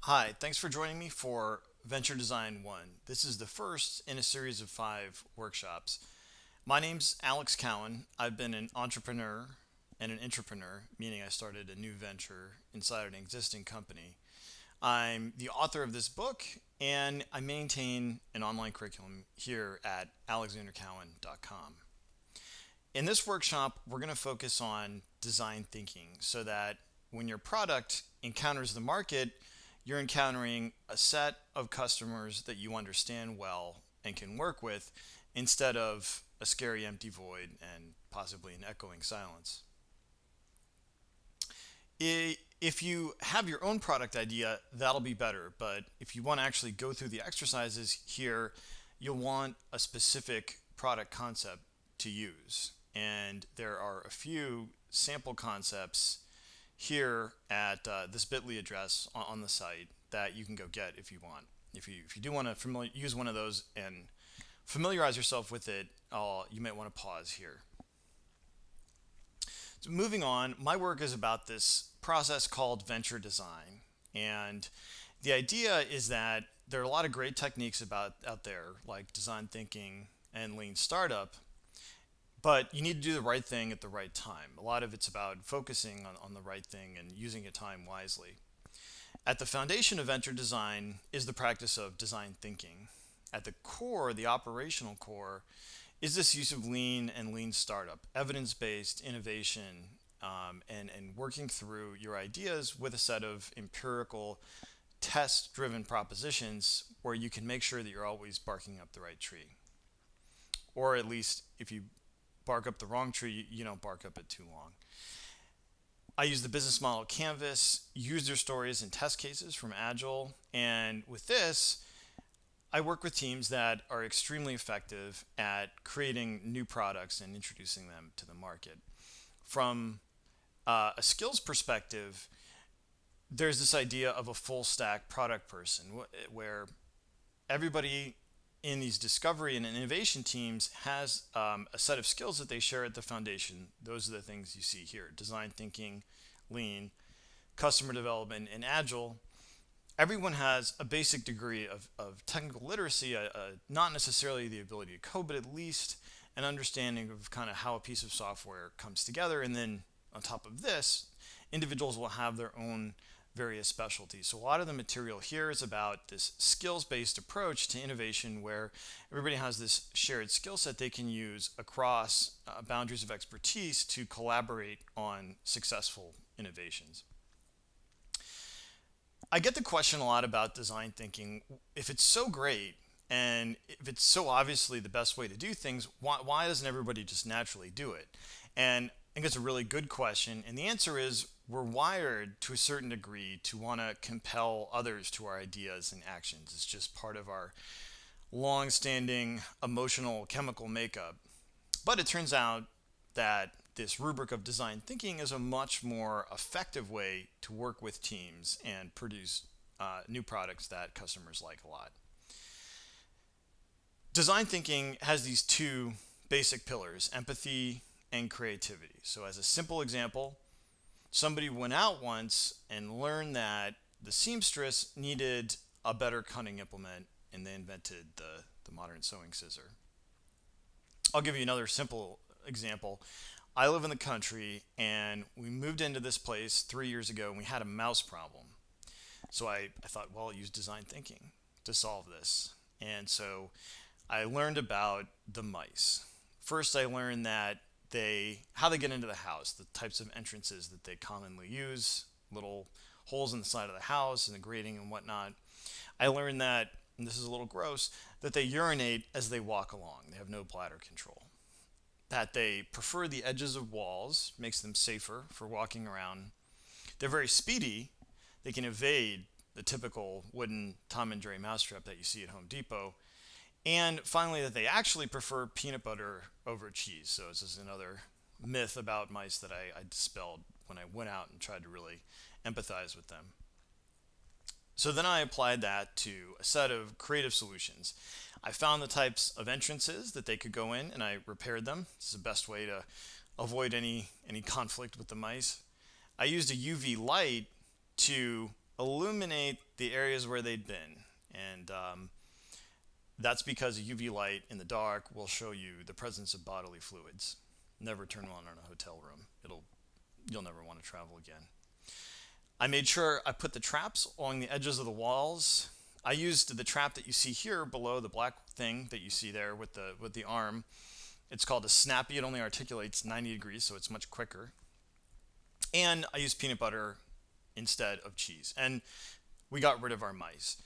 Hi, thanks for joining me for Venture Design 1. This is the first in a series of 5 workshops. My name's Alex Cowan. I've been an entrepreneur and an intrapreneur, meaning I started a new venture inside an existing company. I'm the author of this book and I maintain an online curriculum here at alexandercowan.com. In this workshop, we're going to focus on design thinking so that when your product encounters the market, you're encountering a set of customers that you understand well and can work with instead of a scary empty void and possibly an echoing silence. If you have your own product idea, that'll be better. But if you want to actually go through the exercises here, you'll want a specific product concept to use. And there are a few sample concepts here at this bit.ly address on the site that you can go get if you want. If you do want to use one of those and familiarize yourself with it, you might want to pause here. So moving on, my work is about this process called venture design. And the idea is that there are a lot of great techniques out there, like design thinking and lean startup, but you need to do the right thing at the right time. A lot of it's about focusing on the right thing and using your time wisely. At the foundation of venture design is the practice of design thinking. At the core, the operational core, is this use of lean and lean startup, evidence based innovation, and working through your ideas with a set of empirical, test driven propositions where you can make sure that you're always barking up the right tree. Or at least if you bark up the wrong tree, you don't bark up it too long. I use the business model canvas, user stories, and test cases from Agile. And with this, I work with teams that are extremely effective at creating new products and introducing them to the market. From a skills perspective, there's this idea of a full stack product person where everybody in these discovery and innovation teams has a set of skills that they share at the foundation. Those are the things you see here: design thinking, lean, customer development, and agile. Everyone has a basic degree of technical literacy, not necessarily the ability to code, but at least an understanding of kind of how a piece of software comes together. And then on top of this, individuals will have their own various specialties. So a lot of the material here is about this skills-based approach to innovation where everybody has this shared skill set they can use across boundaries of expertise to collaborate on successful innovations. I get the question a lot about design thinking. If it's so great and if it's so obviously the best way to do things, why doesn't everybody just naturally do it? And I think it's a really good question. And the answer is we're wired to a certain degree to want to compel others to our ideas and actions. It's just part of our long standing emotional chemical makeup. But it turns out that this rubric of design thinking is a much more effective way to work with teams and produce new products that customers like a lot. Design thinking has these two basic pillars: empathy and creativity. So, as a simple example, somebody went out once and learned that the seamstress needed a better cutting implement, and they invented the modern sewing scissor. I'll give you another simple example. I live in the country and we moved into this place 3 years ago and we had a mouse problem. So I thought, well, I'll use design thinking to solve this. And so I learned about the mice. First, I learned that how they get into the house, the types of entrances that they commonly use, little holes in the side of the house and the grating and whatnot. I learned that, and this is a little gross, that they urinate as they walk along. They have no bladder control. That they prefer the edges of walls, makes them safer for walking around. They're very speedy. They can evade the typical wooden Tom and Jerry mousetrap that you see at Home Depot. And finally, that they actually prefer peanut butter over cheese. So this is another myth about mice that I dispelled when I went out and tried to really empathize with them. So then I applied that to a set of creative solutions. I found the types of entrances that they could go in and I repaired them. This is the best way to avoid any conflict with the mice. I used a UV light to illuminate the areas where they'd been. And that's because a UV light in the dark will show you the presence of bodily fluids. Never turn one on in a hotel room. You'll never want to travel again. I made sure I put the traps along the edges of the walls. I used the trap that you see here below the black thing that you see there with the arm. It's called a snappy. It only articulates 90 degrees, so it's much quicker. And I used peanut butter instead of cheese. And we got rid of our mice.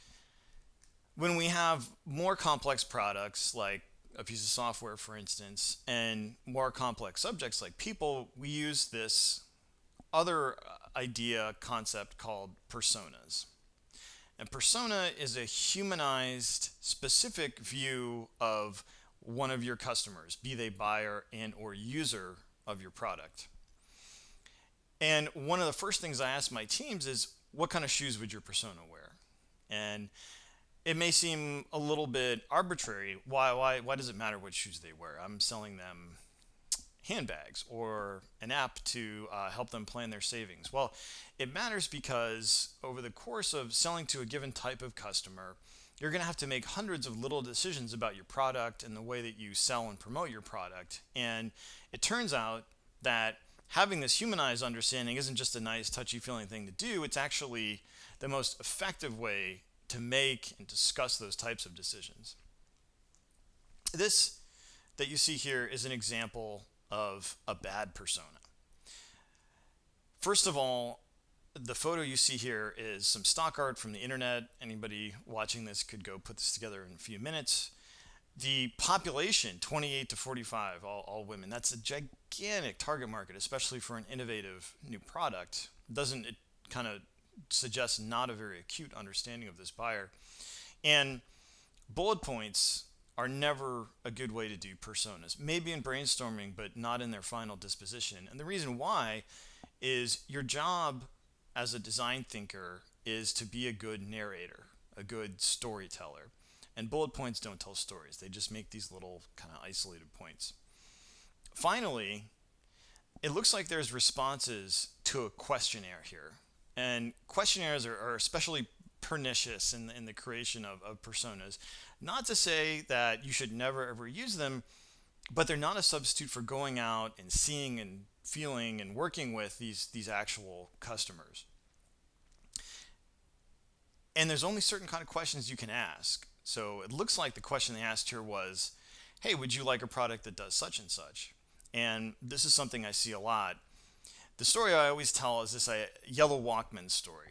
When we have more complex products, like a piece of software, for instance, and more complex subjects like people, we use this other idea concept called personas. And persona is a humanized, specific view of one of your customers, be they buyer and or user of your product. And one of the first things I ask my teams is, what kind of shoes would your persona wear? And it may seem a little bit arbitrary. Why does it matter what shoes they wear? I'm selling them handbags or an app to help them plan their savings. Well, it matters because over the course of selling to a given type of customer, you're going to have to make hundreds of little decisions about your product and the way that you sell and promote your product. And it turns out that having this humanized understanding isn't just a nice, touchy-feeling thing to do. It's actually the most effective way to make and discuss those types of decisions. This that you see here is an example of a bad persona. First of all, the photo you see here is some stock art from the internet. Anybody watching this could go put this together in a few minutes. The population, 28 to 45, all women, that's a gigantic target market, especially for an innovative new product. Doesn't it kind of suggest not a very acute understanding of this buyer? And bullet points are never a good way to do personas. Maybe in brainstorming, but not in their final disposition. And the reason why is your job as a design thinker is to be a good narrator, a good storyteller. And bullet points don't tell stories. They just make these little kind of isolated points. Finally, it looks like there's responses to a questionnaire here. And questionnaires are especially pernicious in the creation of personas. Not to say that you should never ever use them, but they're not a substitute for going out and seeing and feeling and working with these actual customers. And there's only certain kind of questions you can ask. So it looks like the question they asked here was, hey, would you like a product that does such and such? And this is something I see a lot. The story I always tell is this yellow Walkman story.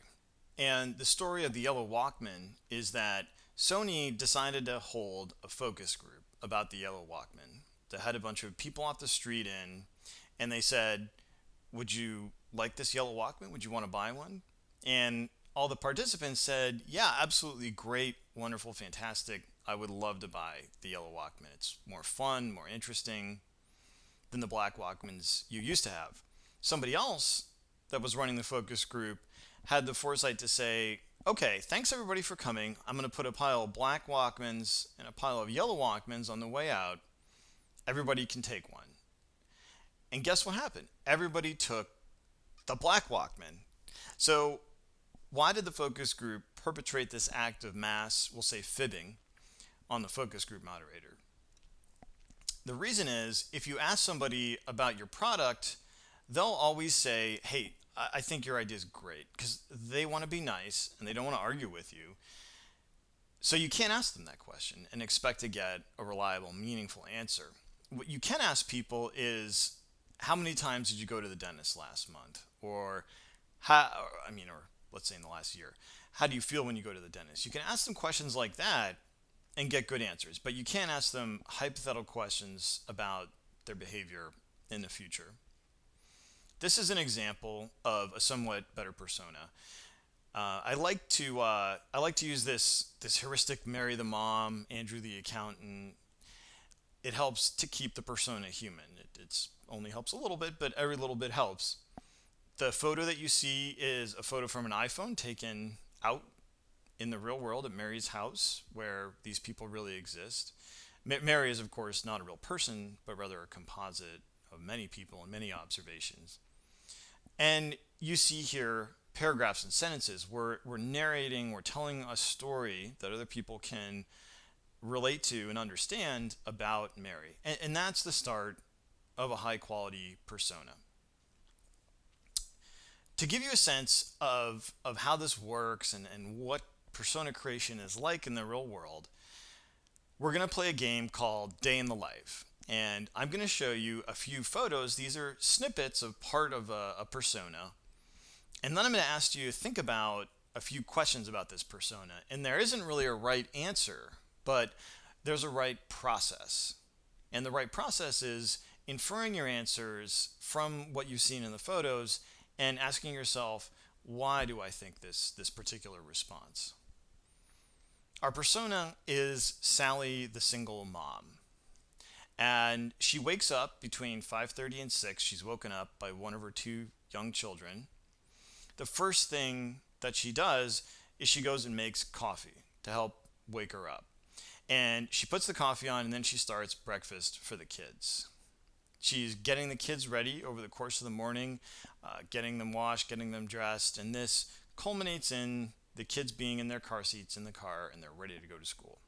And the story of the yellow Walkman is that Sony decided to hold a focus group about the yellow Walkman. They had a bunch of people off the street in, and they said, would you like this yellow Walkman? Would you want to buy one? And all the participants said, yeah, absolutely, great, wonderful, fantastic. I would love to buy the yellow Walkman. It's more fun, more interesting than the black Walkmans you used to have. Somebody else that was running the focus group had the foresight to say, okay, thanks everybody for coming. I'm going to put a pile of black Walkmans and a pile of yellow Walkmans on the way out. Everybody can take one. And guess what happened? Everybody took the black Walkman. So why did the focus group perpetrate this act of mass, we'll say fibbing, on the focus group moderator? The reason is, if you ask somebody about your product, they'll always say, hey, I think your idea is great, because they want to be nice and they don't want to argue with you. So you can't ask them that question and expect to get a reliable, meaningful answer. What you can ask people is, how many times did you go to the dentist last month? Or let's say in the last year, how do you feel when you go to the dentist? You can ask them questions like that and get good answers, but you can't ask them hypothetical questions about their behavior in the future. This is an example of a somewhat better persona. I like to use this heuristic: Mary the mom, Andrew the accountant. It helps to keep the persona human. It only helps a little bit, but every little bit helps. The photo that you see is a photo from an iPhone taken out in the real world at Mary's house, where these people really exist. Mary is, of course, not a real person, but rather a composite of many people and many observations. And you see here paragraphs and sentences. We're narrating, we're telling a story that other people can relate to and understand about Mary. And that's the start of a high quality persona. To give you a sense of how this works and what persona creation is like in the real world, we're going to play a game called Day in the Life. And I'm going to show you a few photos. These are snippets of part of a persona. And then I'm going to ask you to think about a few questions about this persona. And there isn't really a right answer, but there's a right process. And the right process is inferring your answers from what you've seen in the photos and asking yourself, why do I think this particular response? Our persona is Sally, the single mom. And she wakes up between 5:30 and 6. She's woken up by one of her two young children. The first thing that she does is she goes and makes coffee to help wake her up. And she puts the coffee on and then she starts breakfast for the kids. She's getting the kids ready over the course of the morning, getting them washed, getting them dressed, and this culminates in the kids being in their car seats in the car and they're ready to go to school.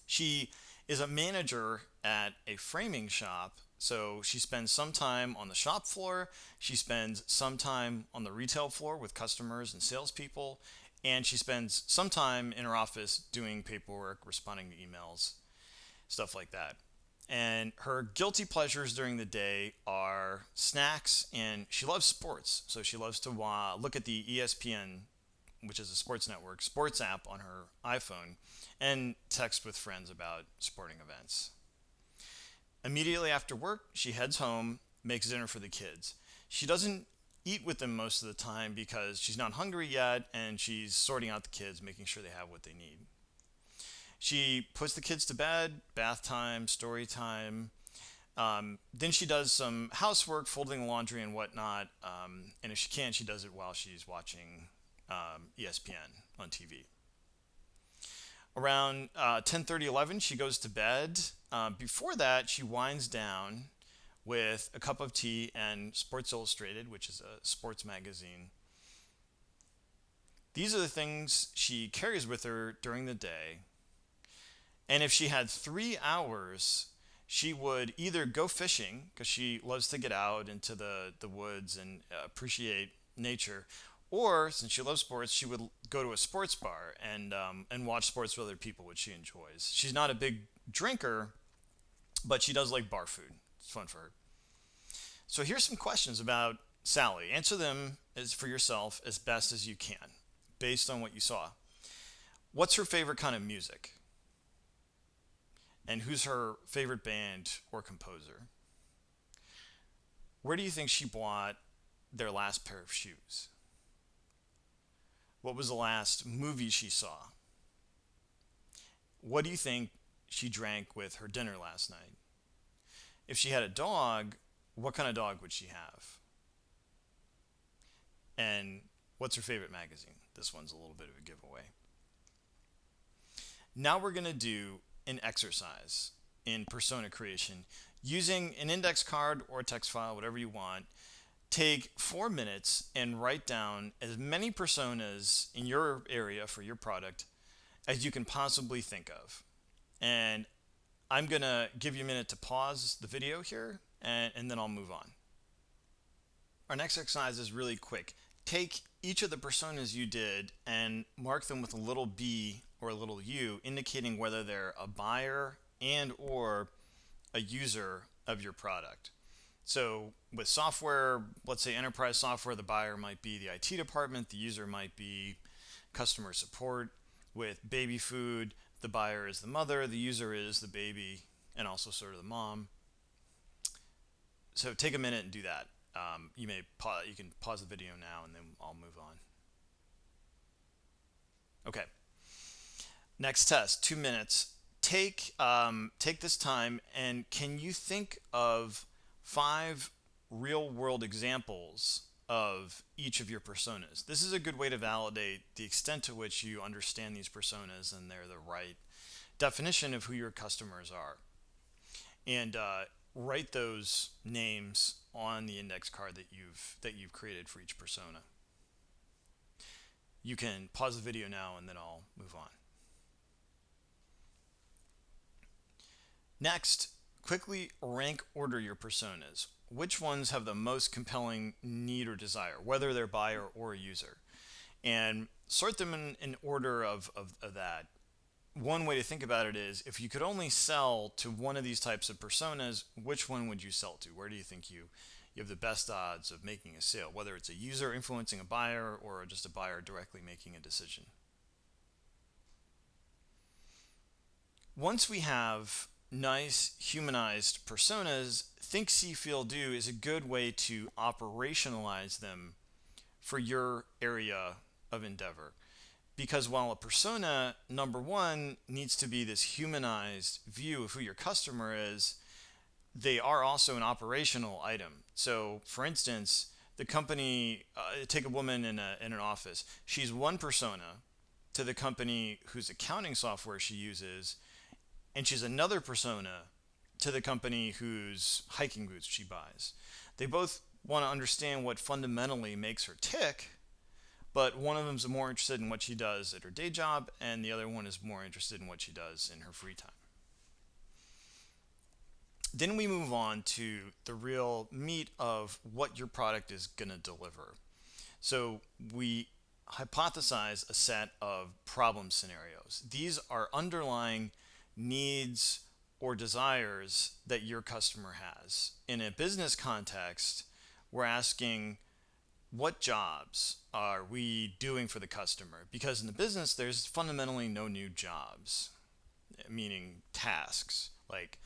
She is a manager at a framing shop, so she spends some time on the shop floor, she spends some time on the retail floor with customers and salespeople, and she spends some time in her office doing paperwork, responding to emails, stuff like that. And her guilty pleasures during the day are snacks, and she loves sports. So she loves to look at the ESPN, which is a sports network, sports app on her iPhone, and text with friends about sporting events. Immediately after work, she heads home, makes dinner for the kids. She doesn't eat with them most of the time because she's not hungry yet, and she's sorting out the kids, making sure they have what they need. She puts the kids to bed, bath time, story time. Then she does some housework, folding laundry and whatnot. And if she can, she does it while she's watching ESPN on TV. Around 10:30, 11, she goes to bed. Before that, she winds down with a cup of tea and Sports Illustrated, which is a sports magazine. These are the things she carries with her during the day. And if she had 3 hours, she would either go fishing, because she loves to get out into the woods and appreciate nature, or since she loves sports, she would go to a sports bar and watch sports with other people, which she enjoys. She's not a big drinker, but she does like bar food. It's fun for her. So here's some questions about Sally. Answer them for yourself as best as you can, based on what you saw. What's her favorite kind of music? And who's her favorite band or composer? Where do you think she bought their last pair of shoes? What was the last movie she saw? What do you think she drank with her dinner last night? If she had a dog, what kind of dog would she have? And what's her favorite magazine? This one's a little bit of a giveaway. Now we're going to do an exercise in persona creation using an index card or a text file, whatever you want. Take 4 minutes and write down as many personas in your area for your product as you can possibly think of. And I'm going to give you a minute to pause the video here, and then I'll move on. Our next exercise is really quick. Take each of the personas you did and mark them with a little B or a little U, indicating whether they're a buyer and or a user of your product. So with software, let's say enterprise software, the buyer might be the IT department, the user might be customer support. With baby food, the buyer is the mother, the user is the baby, and also sort of the mom. So take a minute and do that. You can pause the video now and then I'll move on. Okay. Next test, 2 minutes. Take this time, and can you think of 5 real-world examples of each of your personas? This is a good way to validate the extent to which you understand these personas and they're the right definition of who your customers are. And write those names on the index card that you've created for each persona. You can pause the video now and then I'll move on. Next, quickly rank order your personas. Which ones have the most compelling need or desire, whether they're buyer or a user, and sort them in order of that. One way to think about it is, if you could only sell to one of these types of personas, which one would you sell to? Where do you think you have the best odds of making a sale, whether it's a user influencing a buyer or just a buyer directly making a decision? Once we have nice humanized personas, think, see, feel, do is a good way to operationalize them for your area of endeavor. Because while a persona, number one, needs to be this humanized view of who your customer is, they are also an operational item. So, for instance, the company, take a woman in an office. She's one persona to the company whose accounting software she uses, and she's another persona to the company whose hiking boots she buys. They both want to understand what fundamentally makes her tick, but one of them's more interested in what she does at her day job, and the other one is more interested in what she does in her free time. Then we move on to the real meat of what your product is going to deliver. So we hypothesize a set of problem scenarios. These are underlying needs or desires that your customer has. In a business context, we're asking, what jobs are we doing for the customer? Because in the business, there's fundamentally no new jobs, meaning tasks, like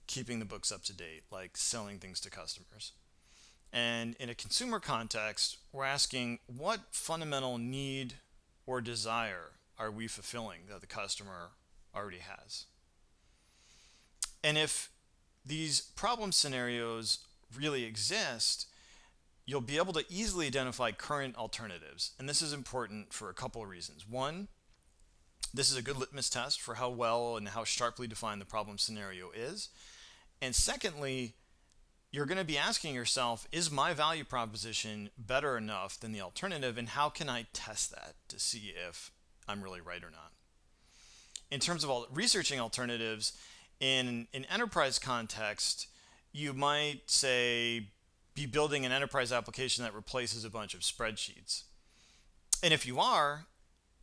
keeping the books up to date, like selling things to customers. And in a consumer context, we're asking, what fundamental need or desire are we fulfilling that the customer already has? And if these problem scenarios really exist, you'll be able to easily identify current alternatives. And this is important for a couple of reasons. One, this is a good litmus test for how well and how sharply defined the problem scenario is. And secondly, you're going to be asking yourself, is my value proposition better enough than the alternative, and how can I test that to see if I'm really right or not? In terms of researching alternatives, in an enterprise context, you might say, be building an enterprise application that replaces a bunch of spreadsheets. And if you are,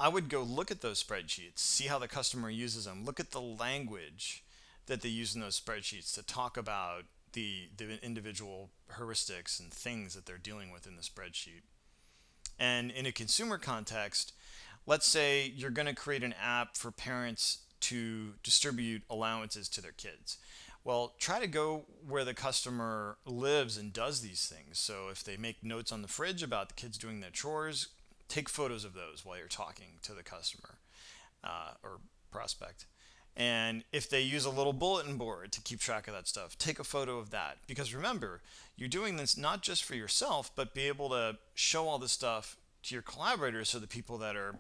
I would go look at those spreadsheets, see how the customer uses them, look at the language that they use in those spreadsheets to talk about the individual heuristics and things that they're dealing with in the spreadsheet. And in a consumer context, let's say you're going to create an app for parents to distribute allowances to their kids. Well, try to go where the customer lives and does these things. So if they make notes on the fridge about the kids doing their chores, take photos of those while you're talking to the customer or prospect. And if they use a little bulletin board to keep track of that stuff, take a photo of that. Because remember, you're doing this not just for yourself, but be able to show all this stuff to your collaborators, so the people that are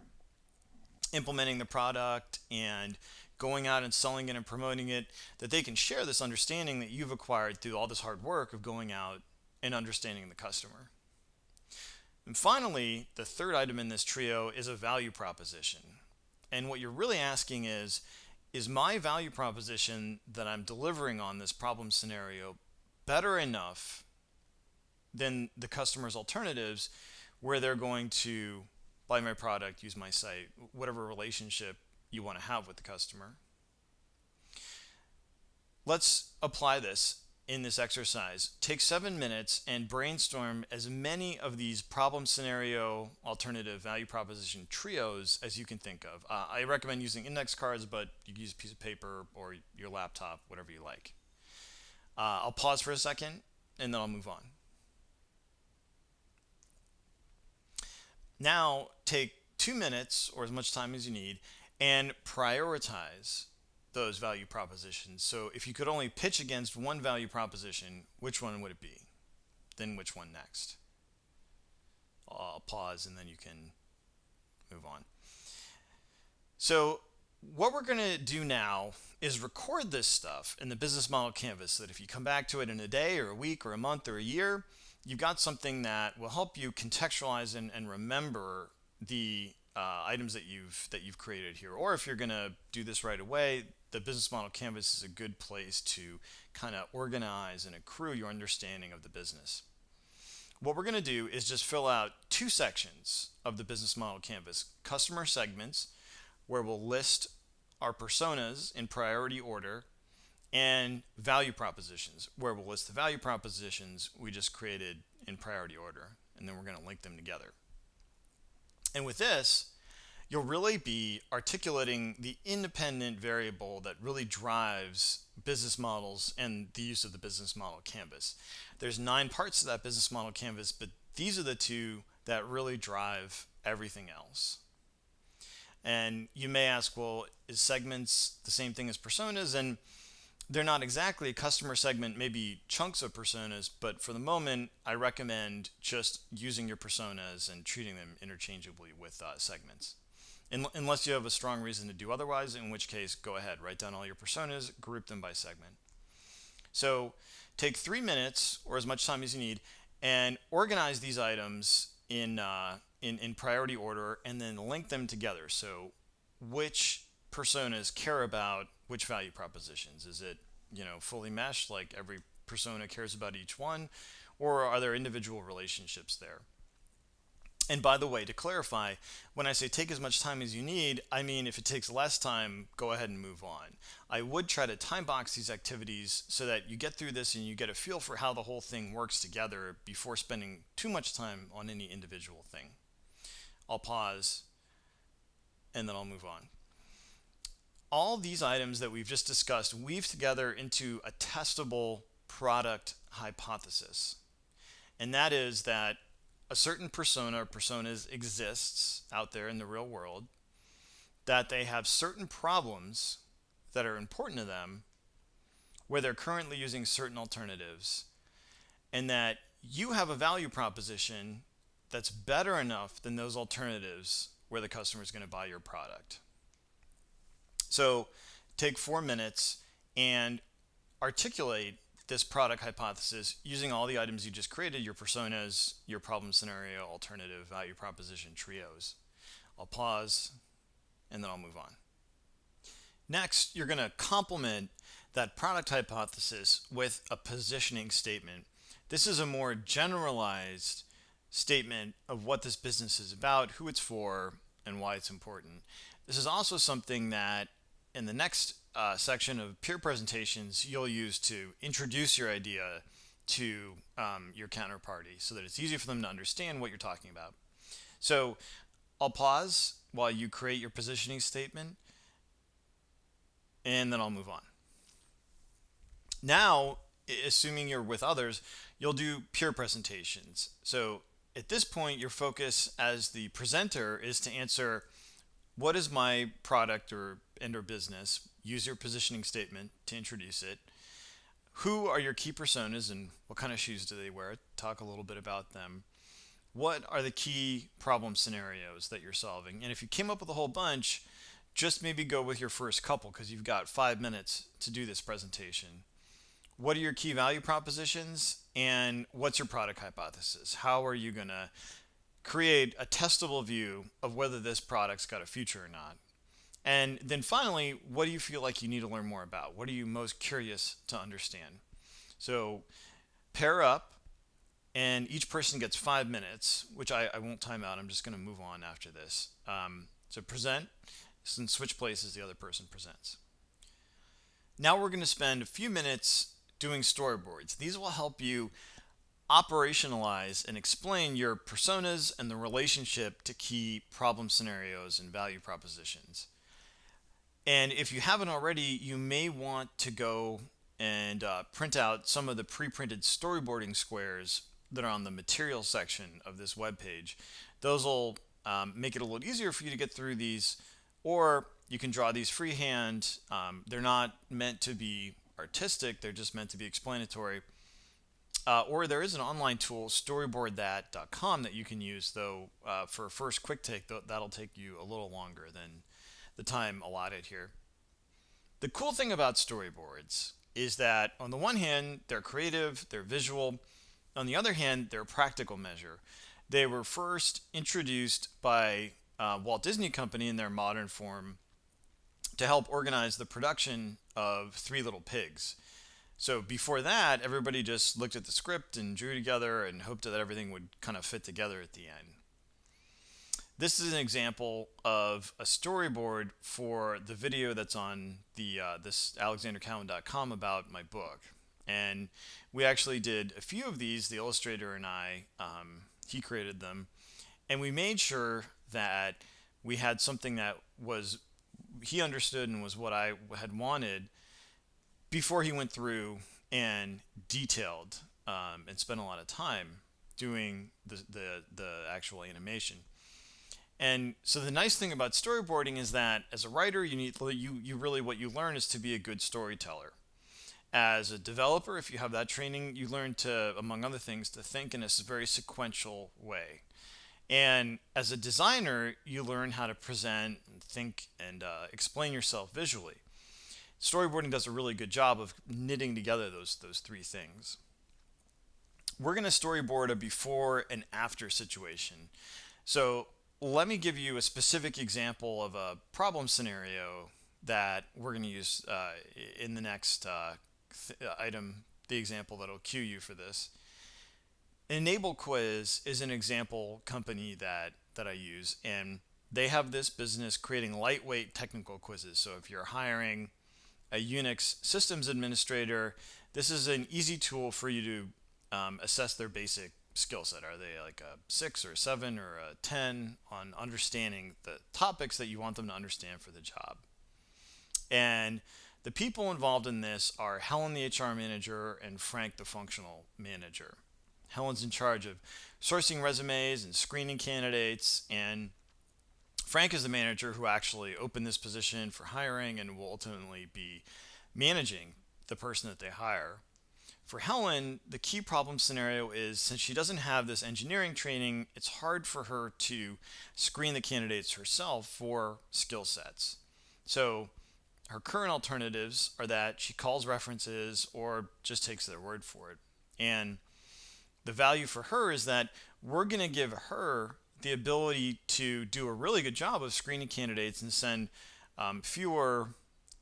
implementing the product and going out and selling it and promoting it, that they can share this understanding that you've acquired through all this hard work of going out and understanding the customer. And finally, the third item in this trio is a value proposition. And what you're really asking is my value proposition that I'm delivering on this problem scenario better enough than the customer's alternatives, where they're going to buy my product, use my site, whatever relationship you want to have with the customer? Let's apply this in this exercise. Take 7 minutes and brainstorm as many of these problem scenario, alternative, value proposition trios as you can think of. I recommend using index cards, but you can use a piece of paper or your laptop, whatever you like. I'll pause for a second and then I'll move on. Now take 2 minutes or as much time as you need and prioritize those value propositions. So if you could only pitch against one value proposition, which one would it be? Then which one next? I'll pause and then you can move on. So what we're going to do now is record this stuff in the business model canvas so that if you come back to it in a day or a week or a month or a year, you've got something that will help you contextualize and remember the items that you've created here. Or if you're going to do this right away, the business model canvas is a good place to kind of organize and accrue your understanding of the business. What we're going to do is just fill out two sections of the business model canvas: customer segments, where we'll list our personas in priority order, and value propositions, where we'll list the value propositions we just created in priority order, and then we're going to link them together. And with this, you'll really be articulating the independent variable that really drives business models and the use of the business model canvas. There's 9 parts to that business model canvas, but these are the 2 that really drive everything else. And you may ask, well, is segments the same thing as personas? And they're not exactly. A customer segment may be chunks of personas, but for the moment, I recommend just using your personas and treating them interchangeably with segments. Unless you have a strong reason to do otherwise, in which case, go ahead, write down all your personas, group them by segment. So take 3 minutes, or as much time as you need, and organize these items in priority order, and then link them together. So which personas care about which value propositions? Is it, fully meshed, like every persona cares about each one, or are there individual relationships there? And by the way, to clarify, when I say take as much time as you need, I mean if it takes less time, go ahead and move on. I would try to time box these activities so that you get through this and you get a feel for how the whole thing works together before spending too much time on any individual thing. I'll pause and then I'll move on. All these items that we've just discussed weave together into a testable product hypothesis. And that is that a certain persona or personas exists out there in the real world, that they have certain problems that are important to them, where they're currently using certain alternatives, and that you have a value proposition that's better enough than those alternatives where the customer is going to buy your product. So take 4 minutes and articulate this product hypothesis using all the items you just created, your personas, your problem scenario, alternative, value proposition, trios. I'll pause and then I'll move on. Next, you're going to complement that product hypothesis with a positioning statement. This is a more generalized statement of what this business is about, who it's for, and why it's important. This is also something that in the next section of peer presentations you'll use to introduce your idea to your counterparty so that it's easy for them to understand what you're talking about. So I'll pause while you create your positioning statement, and then I'll move on. Now, assuming you're with others, you'll do peer presentations. So at this point, your focus as the presenter is to answer, what is my product or business? Use your positioning statement to introduce it. Who are your key personas and what kind of shoes do they wear? Talk a little bit about them. What are the key problem scenarios that you're solving? And if you came up with a whole bunch, just maybe go with your first couple because you've got 5 minutes to do this presentation. What are your key value propositions and what's your product hypothesis? How are you going to create a testable view of whether this product's got a future or not? And then finally, what do you feel like you need to learn more about? What are you most curious to understand? So pair up, and each person gets 5 minutes, which I won't time out. I'm just going to move on after this. So present, and switch places, the other person presents. Now we're going to spend a few minutes doing storyboards. These will help you operationalize and explain your personas and the relationship to key problem scenarios and value propositions. And if you haven't already, you may want to go and print out some of the pre-printed storyboarding squares that are on the materials section of this webpage. Those will make it a little easier for you to get through these, or you can draw these freehand. They're not meant to be artistic, they're just meant to be explanatory. Or there is an online tool, storyboardthat.com, that you can use, though for a first quick take, that'll take you a little longer than the time allotted here. The cool thing about storyboards is that on the one hand, they're creative, they're visual. On the other hand, they're a practical measure. They were first introduced by Walt Disney Company in their modern form to help organize the production of Three Little Pigs. So before that, everybody just looked at the script and drew together and hoped that everything would kind of fit together at the end. This is an example of a storyboard for the video that's on the this alexandercowan.com about my book. And we actually did a few of these, the illustrator and I, he created them. And we made sure that we had something that was he understood and was what I had wanted before he went through and detailed and spent a lot of time doing the actual animation. And so the nice thing about storyboarding is that as a writer, you really what you learn is to be a good storyteller. As a developer, if you have that training, you learn to, among other things, to think in a very sequential way. And as a designer, you learn how to present and think and explain yourself visually. Storyboarding does a really good job of knitting together those three things. We're going to storyboard a before and after situation. So let me give you a specific example of a problem scenario that we're going to use in the next item, the example that'll cue you for this. Enable Quiz is an example company that I use, and they have this business creating lightweight technical quizzes. So if you're hiring a Unix systems administrator, this is an easy tool for you to assess their basic skill set. Are they like a 6 or a 7 or a 10 on understanding the topics that you want them to understand for the job? And the people involved in this are Helen, the HR manager, and Frank, the functional manager. Helen's in charge of sourcing resumes and screening candidates, and Frank is the manager who actually opened this position for hiring and will ultimately be managing the person that they hire. For Helen, the key problem scenario is since she doesn't have this engineering training, it's hard for her to screen the candidates herself for skill sets. So her current alternatives are that she calls references or just takes their word for it. And the value for her is that we're going to give her the ability to do a really good job of screening candidates and send fewer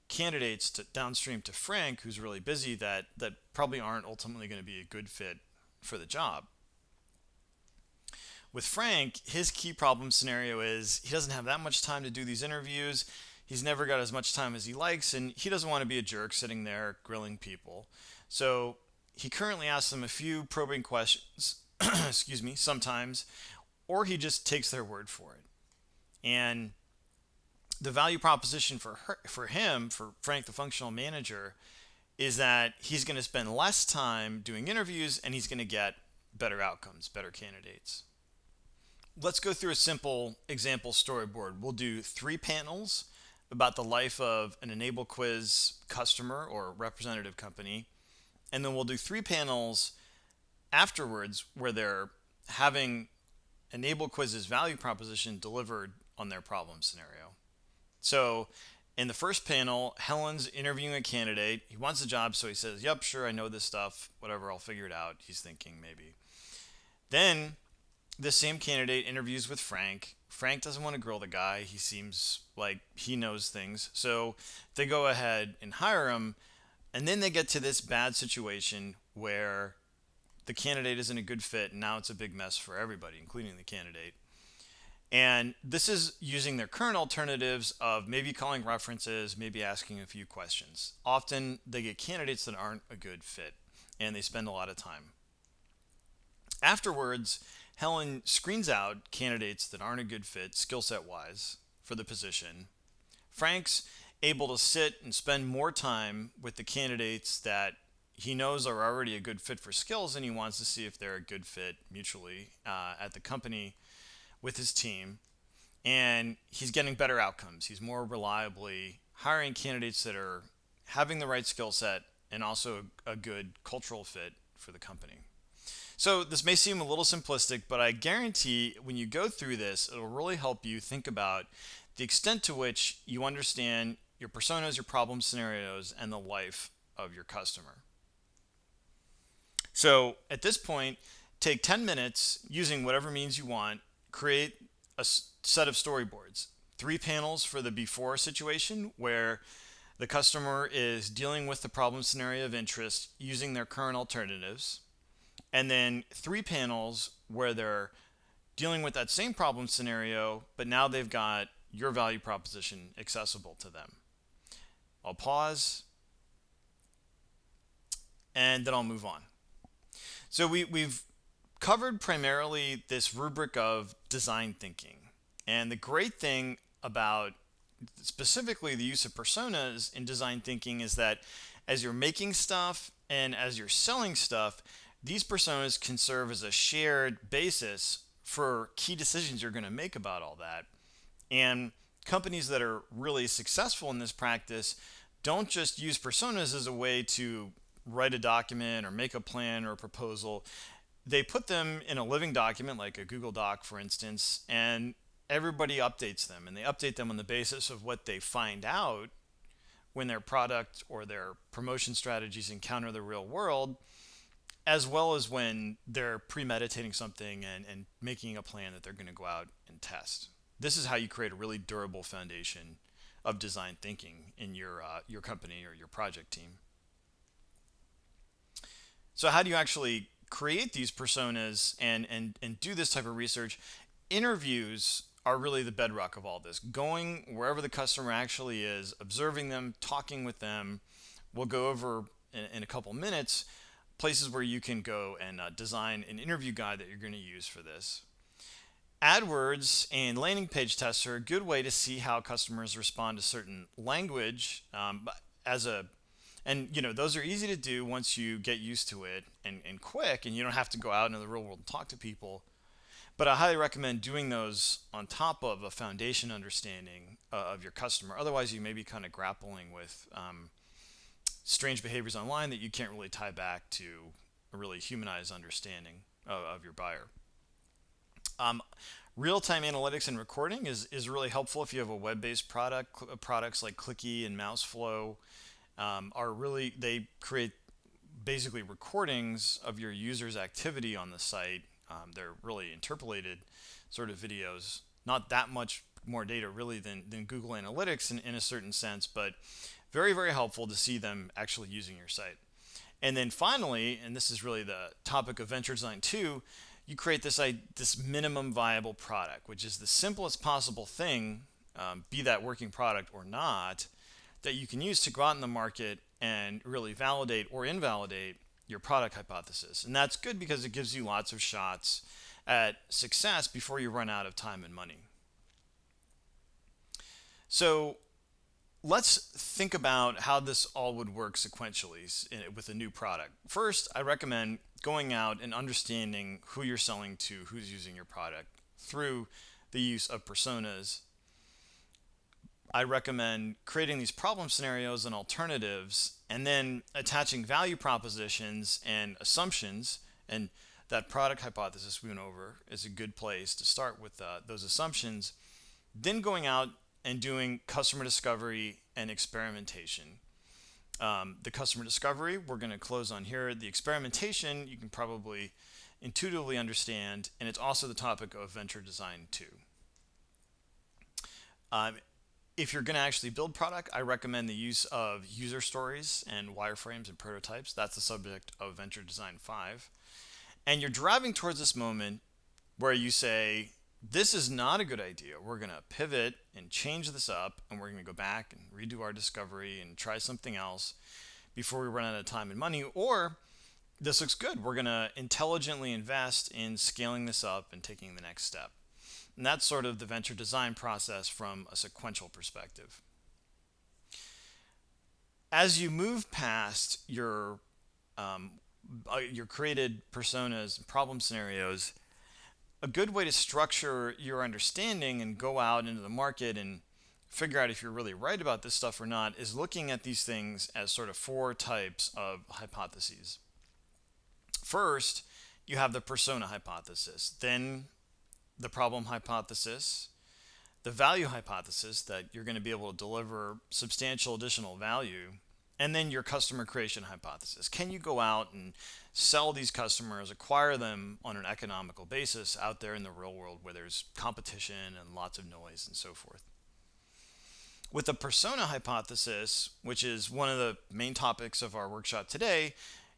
candidates downstream to Frank, who's really busy, that probably aren't ultimately going to be a good fit for the job. With Frank, his key problem scenario is he doesn't have that much time to do these interviews. He's never got as much time as he likes, and he doesn't want to be a jerk sitting there grilling people. So he currently asks them a few probing questions, excuse me, sometimes, or he just takes their word for it. And the value proposition for Frank, the functional manager, is that he's going to spend less time doing interviews and he's going to get better outcomes, better candidates. Let's go through a simple example storyboard. We'll do 3 panels about the life of an Enable Quiz customer or representative company. And then we'll do 3 panels afterwards where they're having Enable Quiz's value proposition delivered on their problem scenario. So in the first panel, Helen's interviewing a candidate. He wants a job, so he says, yep, sure, I know this stuff. Whatever, I'll figure it out. He's thinking maybe. Then this same candidate interviews with Frank. Frank doesn't want to grill the guy. He seems like he knows things. So they go ahead and hire him. And then they get to this bad situation where the candidate isn't a good fit, and now it's a big mess for everybody, including the candidate. And this is using their current alternatives of maybe calling references, maybe asking a few questions. Often they get candidates that aren't a good fit, and they spend a lot of time. Afterwards, Helen screens out candidates that aren't a good fit, skill set wise, for the position. Frank's able to sit and spend more time with the candidates that he knows are already a good fit for skills, and he wants to see if they're a good fit mutually at the company with his team. And he's getting better outcomes. He's more reliably hiring candidates that are having the right skill set and also a good cultural fit for the company. So this may seem a little simplistic, but I guarantee when you go through this, it'll really help you think about the extent to which you understand your personas, your problem scenarios, and the life of your customer. So at this point, take 10 minutes using whatever means you want, create a set of storyboards. 3 panels for the before situation where the customer is dealing with the problem scenario of interest using their current alternatives. And then 3 panels where they're dealing with that same problem scenario, but now they've got your value proposition accessible to them. I'll pause and then I'll move on. So we've covered primarily this rubric of design thinking. And the great thing about specifically the use of personas in design thinking is that as you're making stuff and as you're selling stuff, these personas can serve as a shared basis for key decisions you're going to make about all that. And companies that are really successful in this practice don't just use personas as a way to write a document or make a plan or a proposal. They put them in a living document like a Google Doc, for instance, and everybody updates them. And they update them on the basis of what they find out when their product or their promotion strategies encounter the real world, as well as when they're premeditating something and making a plan that they're going to go out and test. This is how you create a really durable foundation of design thinking in your company or your project team. So how do you actually create these personas and do this type of research? Interviews are really the bedrock of all this. Going wherever the customer actually is, observing them, talking with them. We'll go over in a couple minutes places where you can go and design an interview guide that you're going to use for this. AdWords and landing page tests are a good way to see how customers respond to certain language and those are easy to do once you get used to it and quick, and you don't have to go out into the real world and talk to people. But I highly recommend doing those on top of a foundation understanding of your customer. Otherwise, you may be kind of grappling with strange behaviors online that you can't really tie back to a really humanized understanding of your buyer. Real-time analytics and recording is really helpful if you have a web-based product. Products like Clicky and Mouseflow they create basically recordings of your users' activity on the site. They're really interpolated sort of videos, not that much more data really than Google Analytics in a certain sense, but very, very helpful to see them actually using your site. And then finally, and this is really the topic of venture design too, you create this minimum viable product, which is the simplest possible thing, be that working product or not, that you can use to go out in the market and really validate or invalidate your product hypothesis. And that's good because it gives you lots of shots at success before you run out of time and money. So let's think about how this all would work sequentially with a new product. First, I recommend going out and understanding who you're selling to, who's using your product through the use of personas. I recommend creating these problem scenarios and alternatives and then attaching value propositions and assumptions. And that product hypothesis we went over is a good place to start with those assumptions. Then going out and doing customer discovery and experimentation. The customer discovery we're going to close on here. The experimentation you can probably intuitively understand, and it's also the topic of venture design too. If you're going to actually build product, I recommend the use of user stories and wireframes and prototypes. That's the subject of Venture Design 5. And you're driving towards this moment where you say, this is not a good idea. We're going to pivot and change this up, and we're going to go back and redo our discovery and try something else before we run out of time and money. Or this looks good. We're going to intelligently invest in scaling this up and taking the next step. And that's sort of the venture design process from a sequential perspective. As you move past your created personas and problem scenarios, a good way to structure your understanding and go out into the market and figure out if you're really right about this stuff or not is looking at these things as sort of 4 types of hypotheses. First, you have the persona hypothesis, then the problem hypothesis, the value hypothesis that you're going to be able to deliver substantial additional value, and then your customer creation hypothesis. Can you go out and sell these customers, acquire them on an economical basis out there in the real world where there's competition and lots of noise and so forth? With the persona hypothesis, which is one of the main topics of our workshop today,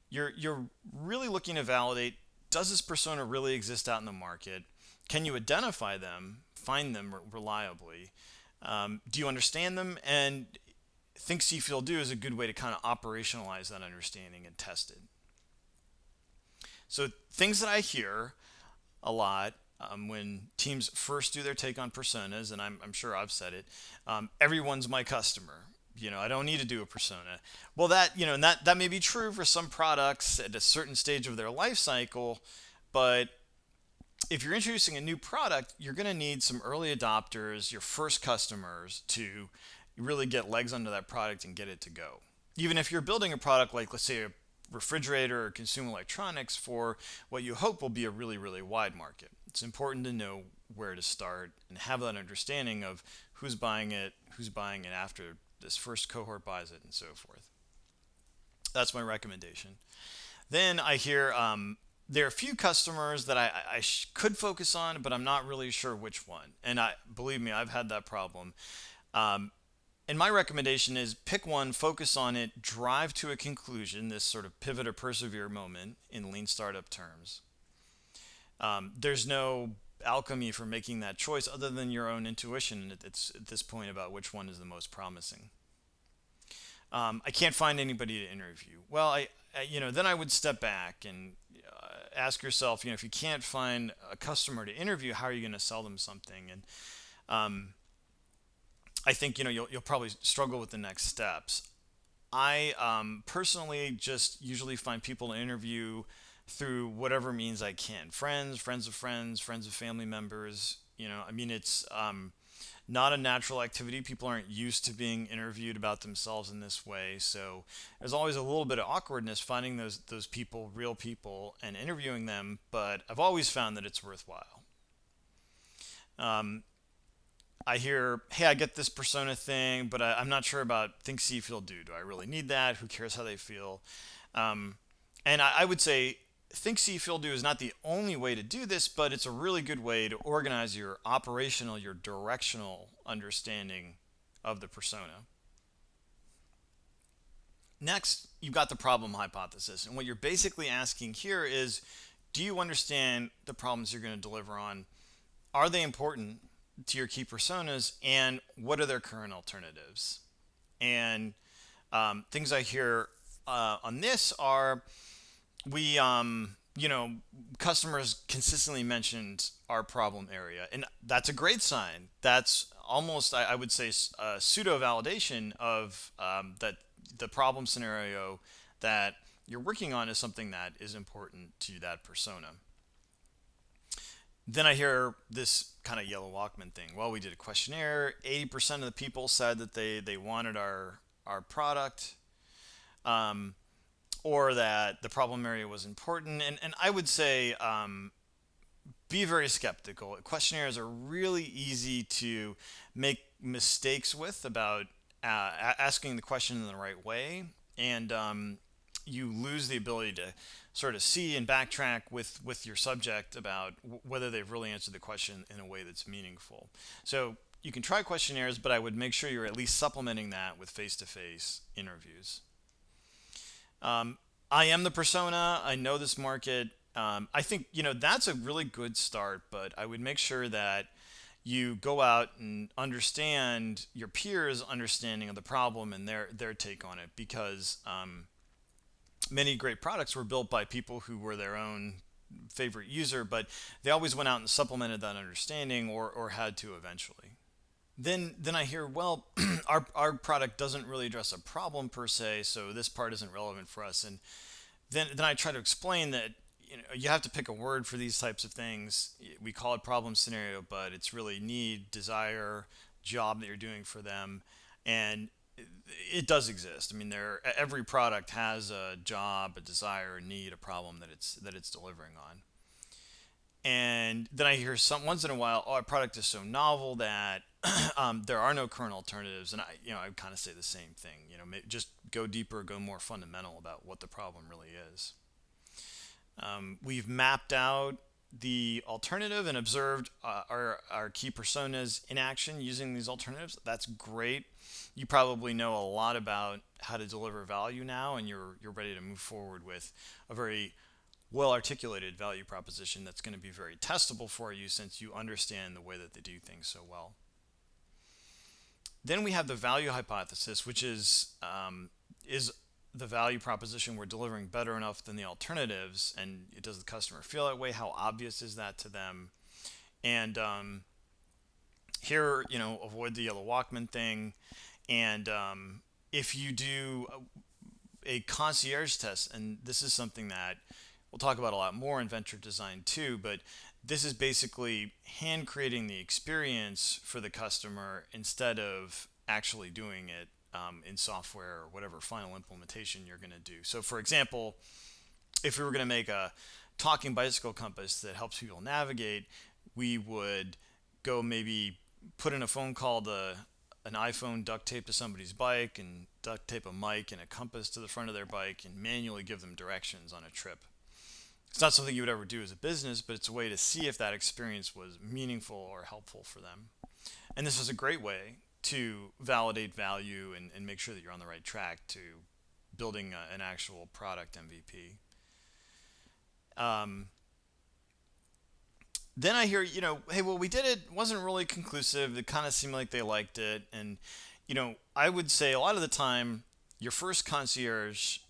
you're really looking to validate, does this persona really exist out in the market? Can you identify them, find them reliably? Do you understand them? And Think, See, Feel, Do is a good way to kind of operationalize that understanding and test it. So things that I hear a lot when teams first do their take on personas, and I'm sure I've said it, everyone's my customer. I don't need to do a persona. Well, that may be true for some products at a certain stage of their life cycle, but if you're introducing a new product, you're going to need some early adopters, your first customers, to really get legs under that product and get it to go. Even if you're building a product like, let's say, a refrigerator or consumer electronics for what you hope will be a really, really wide market, it's important to know where to start and have that understanding of who's buying it after this first cohort buys it, and so forth. That's my recommendation. Then I hear there are a few customers that I could focus on, but I'm not really sure which one. And believe me, I've had that problem. And my recommendation is pick one, focus on it, drive to a conclusion, this sort of pivot or persevere moment in lean startup terms. There's no alchemy for making that choice other than your own intuition at this point about which one is the most promising. I can't find anybody to interview. Well, then I would step back and ask yourself, if you can't find a customer to interview, how are you going to sell them something? And I think you'll probably struggle with the next steps. I personally just usually find people to interview through whatever means I can. Friends of friends, friends of family members. It's not a natural activity. People aren't used to being interviewed about themselves in this way. So there's always a little bit of awkwardness finding those people, real people, and interviewing them. But I've always found that it's worthwhile. I hear, hey, I get this persona thing, but I'm not sure about think, see, feel, do. Do I really need that? Who cares how they feel? And I would say think, see, feel, do is not the only way to do this, but it's a really good way to organize your operational, your directional understanding of the persona. Next, you've got the problem hypothesis. And what you're basically asking here is, do you understand the problems you're going to deliver on? Are they important to your key personas, and what are their current alternatives? And things I hear on this are, customers consistently mentioned our problem area, and that's a great sign. That's almost, I would say, a pseudo validation of that the problem scenario that you're working on is something that is important to that persona. Then I hear this kind of yellow Walkman thing. Well, we did a questionnaire. 80% of the people said that they wanted our product, or that the problem area was important. And I would say be very skeptical. Questionnaires are really easy to make mistakes with about asking the question in the right way, and you lose the ability to sort of see and backtrack with your subject about whether they've really answered the question in a way that's meaningful. So you can try questionnaires, but I would make sure you're at least supplementing that with face-to-face interviews. I am the persona. I know this market. I think that's a really good start, but I would make sure that you go out and understand your peers' understanding of the problem and their take on it, because many great products were built by people who were their own favorite user, but they always went out and supplemented that understanding or had to eventually. Then I hear, well, our product doesn't really address a problem per se, so this part isn't relevant for us. And then I try to explain that you have to pick a word for these types of things. We call it problem scenario, but it's really need, desire, job that you're doing for them, and it does exist. I mean, every product has a job, a desire, a need, a problem that it's delivering on. And then I hear some once in a while, oh, our product is so novel that there are no current alternatives. And I kind of say the same thing. Just go deeper, go more fundamental about what the problem really is. We've mapped out the alternative and observed our key personas in action using these alternatives. That's great. You probably know a lot about how to deliver value now, and you're ready to move forward with a very well articulated value proposition that's going to be very testable for you since you understand the way that they do things so well. Then we have the value hypothesis, which is the value proposition we're delivering better enough than the alternatives, and does the customer feel that way? How obvious is that to them? And here, avoid the yellow Walkman thing. And if you do a concierge test, and this is something that we'll talk about a lot more in venture design too, but this is basically hand creating the experience for the customer instead of actually doing it in software or whatever final implementation you're going to do. So, for example, if we were going to make a talking bicycle compass that helps people navigate, we would go maybe put in a phone call to an iPhone, duct tape to somebody's bike, and duct tape a mic and a compass to the front of their bike, and manually give them directions on a trip. It's not something you would ever do as a business, but it's a way to see if that experience was meaningful or helpful for them. And this is a great way to validate value and make sure that you're on the right track to building an actual product MVP. Then I hear, hey, well, we did it. It wasn't really conclusive. It kind of seemed like they liked it. And, I would say a lot of the time, your first concierge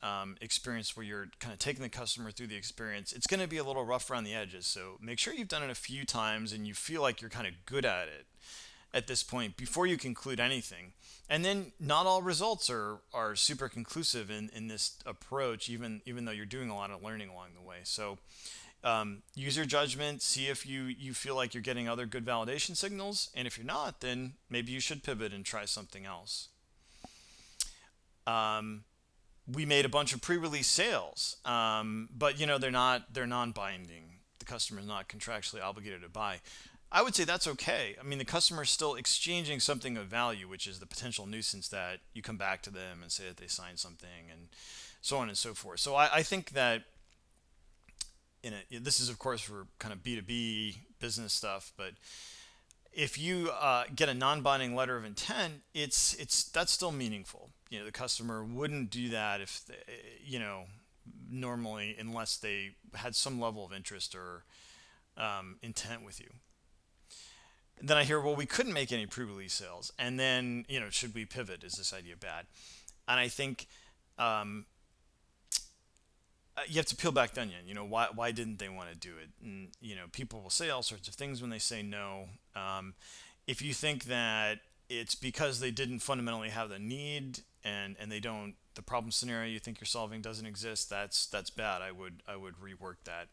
experience where you're kind of taking the customer through the experience, it's going to be a little rough around the edges. So make sure you've done it a few times and you feel like you're kind of good at it at this point before you conclude anything. And then not all results are super conclusive in this approach, even though you're doing a lot of learning along the way. So use your judgment, see if you feel like you're getting other good validation signals. And if you're not, then maybe you should pivot and try something else. We made a bunch of pre-release sales, but they're non-binding. The customer is not contractually obligated to buy. I would say that's okay. I mean, the customer is still exchanging something of value, which is the potential nuisance that you come back to them and say that they signed something, and so on and so forth. So I think that this is of course for kind of B2B business stuff, but if you get a non-binding letter of intent, that's still meaningful. The customer wouldn't do that if normally unless they had some level of interest or intent with you. Then I hear, well, we couldn't make any pre-release sales, and then should we pivot? Is this idea bad? And I think you have to peel back the onion. Why didn't they want to do it? And people will say all sorts of things when they say no. If you think that it's because they didn't fundamentally have the need and they don't, the problem scenario you think you're solving doesn't exist, that's bad. I would rework that.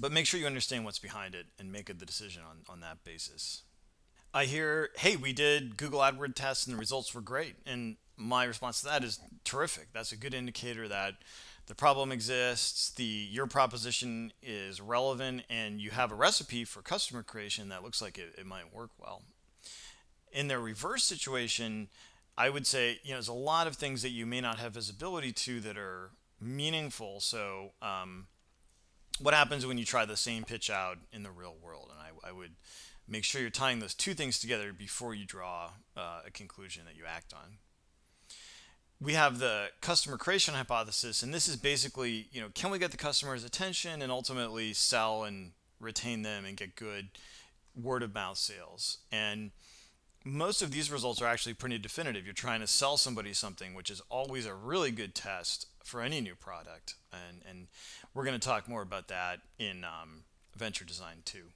But make sure you understand what's behind it and make the decision on that basis. I hear, hey, we did Google AdWords tests and the results were great. And my response to that is terrific. That's a good indicator that the problem exists, your proposition is relevant, and you have a recipe for customer creation that looks like it might work well. In the reverse situation, I would say, there's a lot of things that you may not have visibility to that are meaningful. So what happens when you try the same pitch out in the real world? And I would make sure you're tying those two things together before you draw a conclusion that you act on. We have the customer creation hypothesis, and this is basically, can we get the customer's attention and ultimately sell and retain them and get good word of mouth sales? And most of these results are actually pretty definitive. You're trying to sell somebody something, which is always a really good test for any new product. And we're going to talk more about that in venture design too.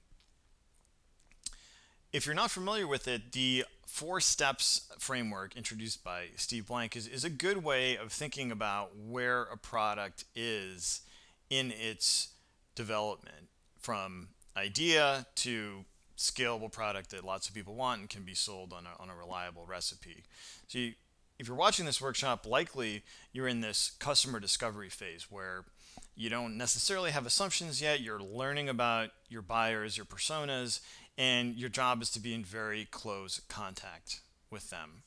If you're not familiar with it, the 4 steps framework introduced by Steve Blank is a good way of thinking about where a product is in its development, from idea to scalable product that lots of people want and can be sold on a reliable recipe. So if you're watching this workshop, likely you're in this customer discovery phase where You don't necessarily have assumptions yet. You're learning about your buyers, your personas, and your job is to be in very close contact with them.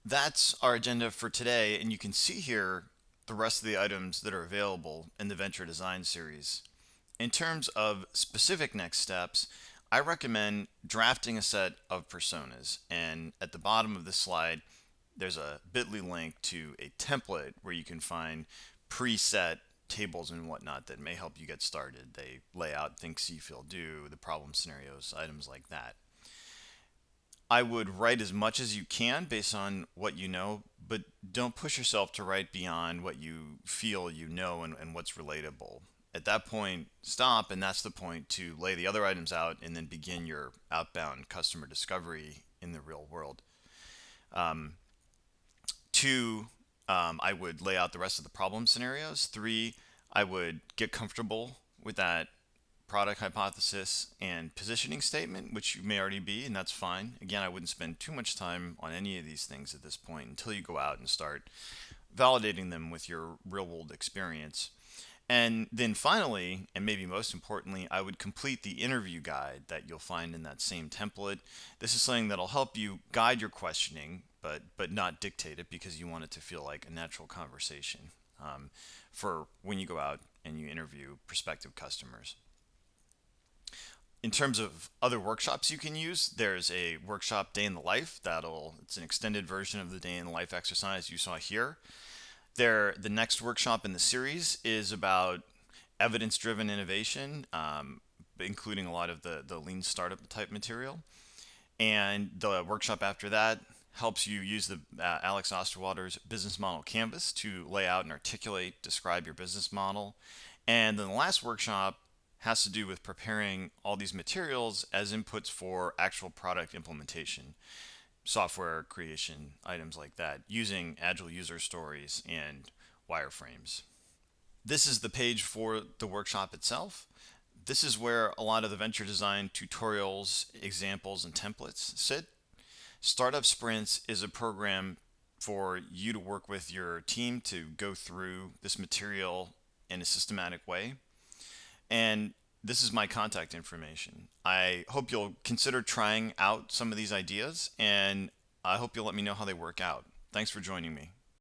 That's our agenda for today, and you can see here the rest of the items that are available in the Venture Design series. In terms of specific next steps, I recommend drafting a set of personas. And at the bottom of this slide, there's a bit.ly link to a template where you can find preset tables and whatnot that may help you get started. They lay out think, see, feel, do, the problem scenarios, items like that. I would write as much as you can based on what you know, but don't push yourself to write beyond what you feel you know and what's relatable. At that point, stop, and that's the point to lay the other items out and then begin your outbound customer discovery in the real world. Two, I would lay out the rest of the problem scenarios. Three, I would get comfortable with that product hypothesis and positioning statement, which you may already be, and that's fine. Again, I wouldn't spend too much time on any of these things at this point until you go out and start validating them with your real world experience. And then finally, and maybe most importantly, I would complete the interview guide that you'll find in that same template. This is something that'll help you guide your questioning, but not dictate it because you want it to feel like a natural conversation for when you go out and you interview prospective customers. In terms of other workshops you can use, there's a workshop day in the life it's an extended version of the day in the life exercise you saw here. The next workshop in the series is about evidence-driven innovation, including a lot of the lean startup type material. And the workshop after that helps you use the Alex Osterwalder's business model canvas to lay out and articulate, describe your business model. And then the last workshop has to do with preparing all these materials as inputs for actual product implementation, software creation, items like that, using agile user stories and wireframes. This is the page for the workshop itself. This is where a lot of the venture design tutorials, examples, and templates sit. Startup Sprints is a program for you to work with your team to go through this material in a systematic way. And this is my contact information. I hope you'll consider trying out some of these ideas, and I hope you'll let me know how they work out. Thanks for joining me.